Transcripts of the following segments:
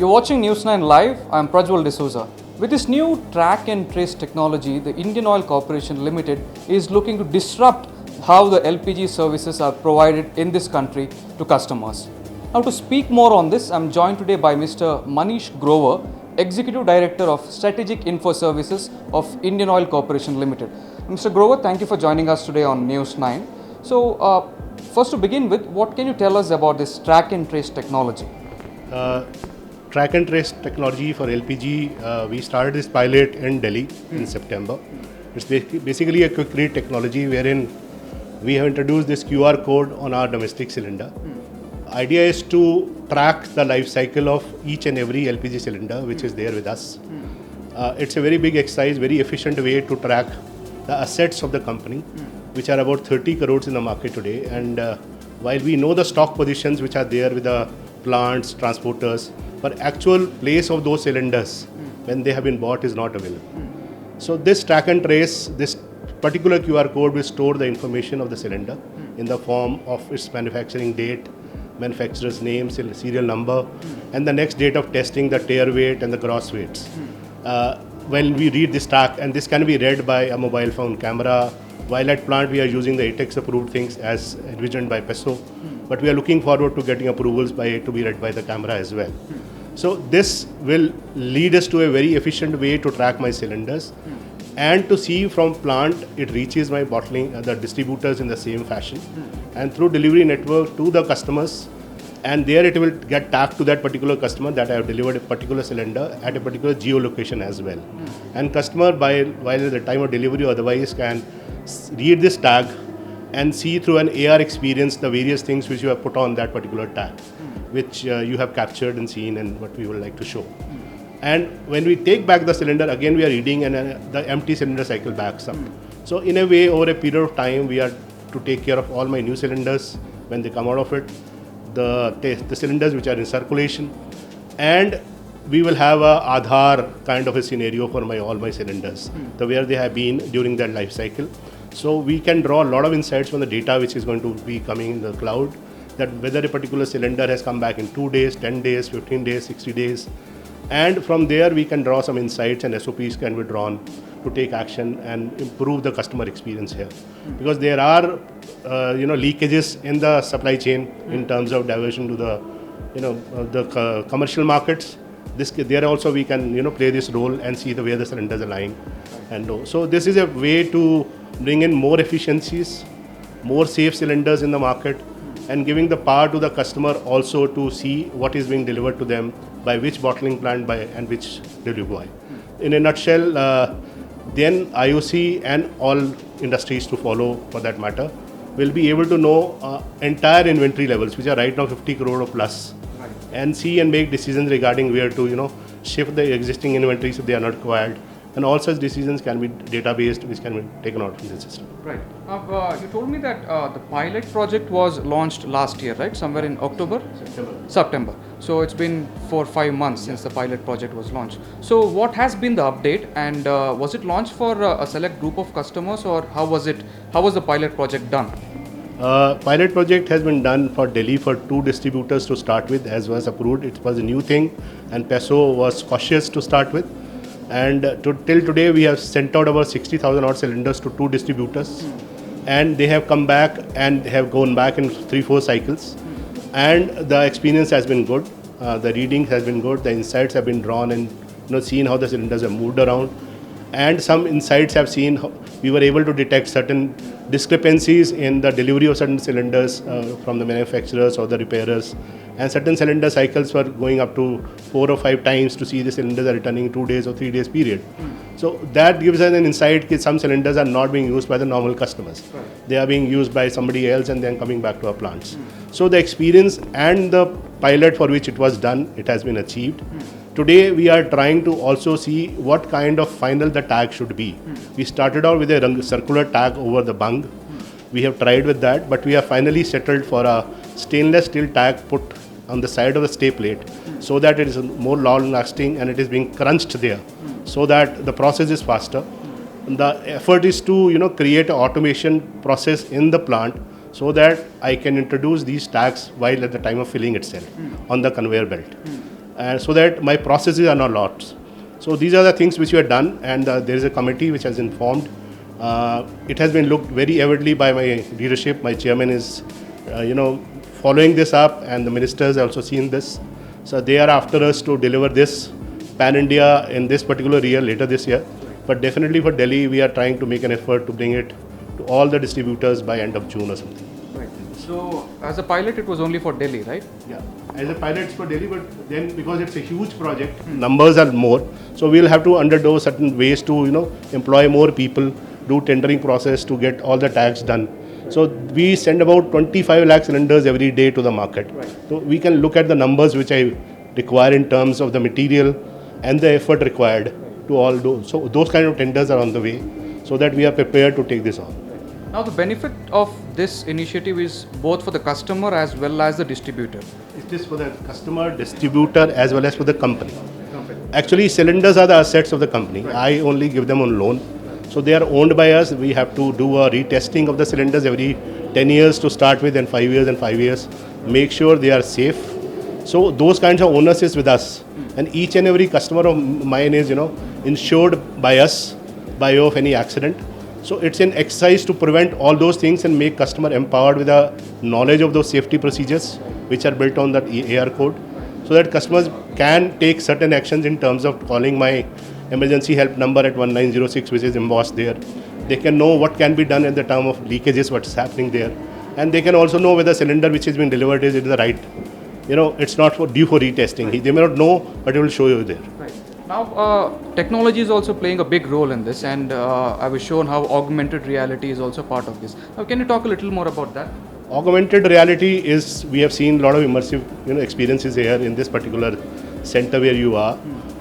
You're watching News 9 Live. I'm Prajwal D'Souza. With this new track and trace technology, the Indian Oil Corporation Limited is looking to disrupt how the LPG services are provided in this country to customers. Now, to speak more on this, I'm joined today by Mr. Manish Grover, Executive Director of Strategic Info Services of Indian Oil Corporation Limited. Mr. Grover, thank you for joining us today on News 9. So, first to begin with, what can you tell us about this track and trace technology? Track and trace technology for LPG, we started this pilot in Delhi in September. It's basically a quick read technology wherein we have introduced this QR code on our domestic cylinder. Idea is to track the life cycle of each and every LPG cylinder which is there with us. It's a very big exercise, very efficient way to track the assets of the company, which are about 30 crores in the market today. And while we know the stock positions which are there with the plants, transporters, but actual place of those cylinders when they have been bought is not available. So this track and trace, this particular QR code will store the information of the cylinder in the form of its manufacturing date, manufacturer's name, serial number, and the next date of testing, the tear weight and the gross weights. When we read this track, and this can be read by a mobile phone camera, while at plant we are using the ATEX approved things as envisioned by PESO, but we are looking forward to getting approvals to be read by the camera as well. So this will lead us to a very efficient way to track my cylinders and to see from plant it reaches my bottling, the distributors in the same fashion, and through delivery network to the customers, and there it will get tagged to that particular customer that I have delivered a particular cylinder at a particular geolocation as well. And customer while at the time of delivery otherwise can read this tag and see through an AR experience the various things which you have put on that particular tag, which you have captured and seen and what we would like to show. And when we take back the cylinder, again we are reading and the empty cylinder cycle backs up. So in a way, over a period of time, we are to take care of all my new cylinders when they come out of it, the cylinders which are in circulation, and we will have a Aadhaar kind of a scenario for all my cylinders, where they have been during their life cycle. So we can draw a lot of insights from the data which is going to be coming in the cloud, that whether a particular cylinder has come back in 2 days, 10 days, 15 days, 60 days. And from there we can draw some insights and SOPs can be drawn to take action and improve the customer experience here. Because there are leakages in the supply chain in terms of diversion to the commercial markets. There also we can play this role and see where the cylinders are lying. And so this is a way to bring in more efficiencies, more safe cylinders in the market, and giving the power to the customer also to see what is being delivered to them by which bottling plant and which delivery boy. In a nutshell, then IOC and all industries to follow for that matter will be able to know entire inventory levels, which are right now 50 crore or plus, and see and make decisions regarding where to shift the existing inventories if they are not required. And all such decisions can be data-based, which can be taken out from the system. Right. You told me that the pilot project was launched last year, right? Somewhere in October? September. So it's been 4 or 5 months since the pilot project was launched. So what has been the update, and was it launched for a select group of customers, or how was it? How was the pilot project done? Pilot project has been done for Delhi for 2 distributors to start with, as was approved. It was a new thing, and PESO was cautious to start with. And till today, we have sent out about 60,000 odd cylinders to 2 distributors, and they have come back and have gone back in 3-4 cycles, and the experience has been good. The reading has been good. The insights have been drawn and seen how the cylinders have moved around, and some insights have seen we were able to detect certain discrepancies in the delivery of certain cylinders from the manufacturers or the repairers. And certain cylinder cycles were going up to 4 or 5 times to see the cylinders are returning 2 days or 3 days period. So that gives us an insight that some cylinders are not being used by the normal customers. They are being used by somebody else and then coming back to our plants. So the experience and the pilot for which it was done, it has been achieved. Today we are trying to also see what kind of final the tag should be. We started out with a circular tag over the bung. We have tried with that, but we have finally settled for a stainless steel tag put on the side of the stay plate, so that it is more long lasting and it is being crunched there, so that the process is faster. And the effort is to create an automation process in the plant so that I can introduce these tags while at the time of filling itself on the conveyor belt. so that my processes are not lost. So these are the things which we have done, and there is a committee which has informed. It has been looked very avidly by my leadership. My chairman is, following this up, and the ministers also seen this. So they are after us to deliver this pan-India in this particular year, later this year. But definitely for Delhi, we are trying to make an effort to bring it to all the distributors by end of June or something. Right. So as a pilot, it was only for Delhi, right? Yeah, as a pilot it's for Delhi, but then because it's a huge project, numbers are more. So we'll have to undergo certain ways to, employ more people, do tendering process to get all the tags done. So we send about 25 lakh cylinders every day to the market. Right. So we can look at the numbers which I require in terms of the material and the effort required to all do. So those kind of tenders are on the way, so that we are prepared to take this on. Now the benefit of this initiative is both for the customer as well as the distributor. It is for the customer, distributor as well as for the company. Actually, cylinders are the assets of the company. Right. I only give them on loan. So they are owned by us. We have to do a retesting of the cylinders every 10 years to start with, and 5 years and 5 years. Make sure they are safe. So those kinds of onus is with us. And each and every customer of mine is, insured by us by way of any accident. So it's an exercise to prevent all those things and make customer empowered with a knowledge of those safety procedures which are built on that AR code, so that customers can take certain actions in terms of calling my emergency help number at 1906, which is embossed there. They can know what can be done at the time of leakages, what's happening there. And they can also know whether cylinder which has been delivered is the right, it's not due for retesting. Right. They may not know, but it will show you there. Right. Now, technology is also playing a big role in this, and I was shown how augmented reality is also part of this. Now, can you talk a little more about that? Augmented reality is, we have seen a lot of immersive experiences here in this particular center where you are.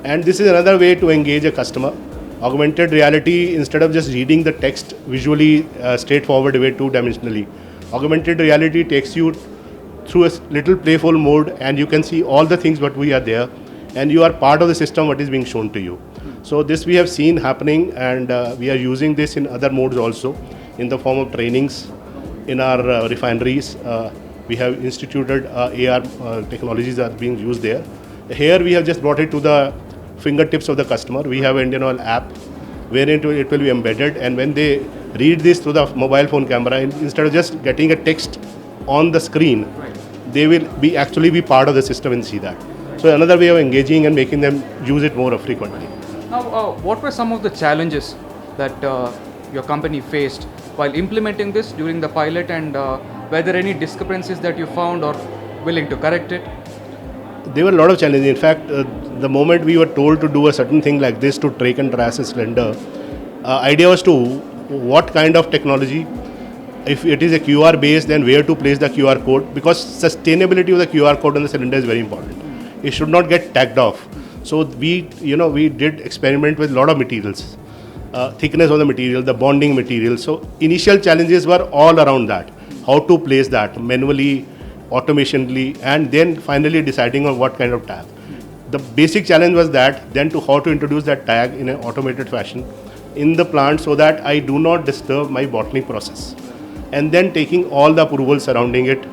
And this is another way to engage a customer. Augmented reality, instead of just reading the text visually, straightforward way, two-dimensionally, augmented reality takes you through a little playful mode, and you can see all the things what we are there, and you are part of the system what is being shown to you. So this we have seen happening, and we are using this in other modes also, in the form of trainings in our refineries. We have instituted AR technologies are being used there. Here we have just brought it to the fingertips of the customer. We have an Indian Oil app wherein it will be embedded, and when they read this through the mobile phone camera, instead of just getting a text on the screen, right, they will actually be part of the system and see that. So another way of engaging and making them use it more frequently. Now, what were some of the challenges that your company faced while implementing this during the pilot, and were there any discrepancies that you found or willing to correct it? There were a lot of challenges. In fact, the moment we were told to do a certain thing like this to track and trace a cylinder, idea was to what kind of technology. If it is a QR based, then where to place the QR code, because sustainability of the QR code on the cylinder is very important. It should not get tagged off. So we did experiment with a lot of materials, thickness of the material, the bonding material. So initial challenges were all around that, how to place that manually, automationally, and then finally deciding on what kind of tag. The basic challenge was that, then to how to introduce that tag in an automated fashion in the plant, so that I do not disturb my bottling process. And then taking all the approvals surrounding it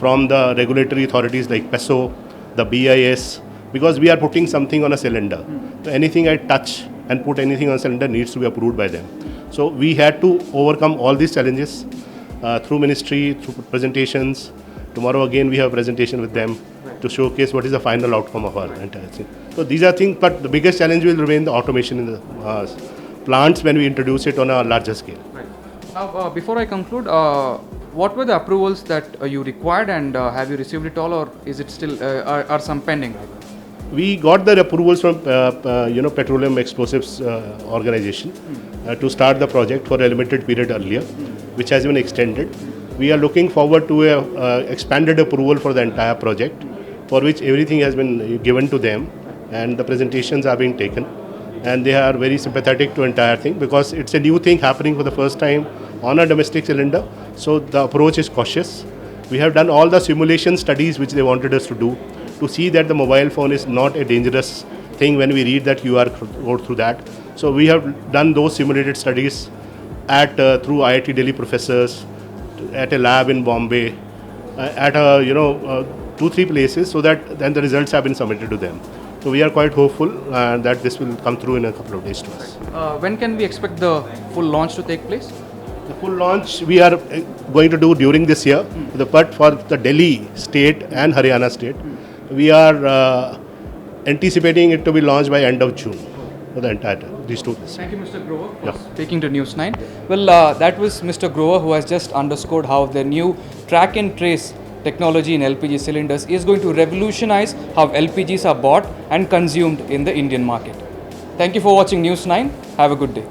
from the regulatory authorities like PESO, the BIS, because we are putting something on a cylinder. So anything I touch and put anything on a cylinder needs to be approved by them. So we had to overcome all these challenges through ministry, through presentations. Tomorrow again we have a presentation with them to showcase what is the final outcome of our entire thing. So these are things, but the biggest challenge will remain the automation in the plants when we introduce it on a larger scale. Right. Now, before I conclude, what were the approvals that you required, and have you received it all, or is it still are some pending? We got the approvals from Petroleum Explosives Organization to start the project for a limited period earlier, which has been extended. We are looking forward to a expanded approval for the entire project, for which everything has been given to them, and the presentations are being taken, and they are very sympathetic to entire thing, because it's a new thing happening for the first time on a domestic cylinder. So the approach is cautious. We have done all the simulation studies which they wanted us to do, to see that the mobile phone is not a dangerous thing when we read that QR code through that. So we have done those simulated studies through IIT Delhi professors, at a lab in Bombay, at a 2-3 places, so that then the results have been submitted to them. So we are quite hopeful that this will come through in a couple of days to us. When can we expect the full launch to take place? The full launch we are going to do during this year, but for the Delhi state and Haryana state, we are anticipating it to be launched by end of June for the entire these 2 days. Thank you, Mr. Grover, for Yeah. speaking to News 9. Well, that was Mr. Grover, who has just underscored how the new track and trace technology in LPG cylinders is going to revolutionize how LPGs are bought and consumed in the Indian market. Thank you for watching News 9. Have a good day.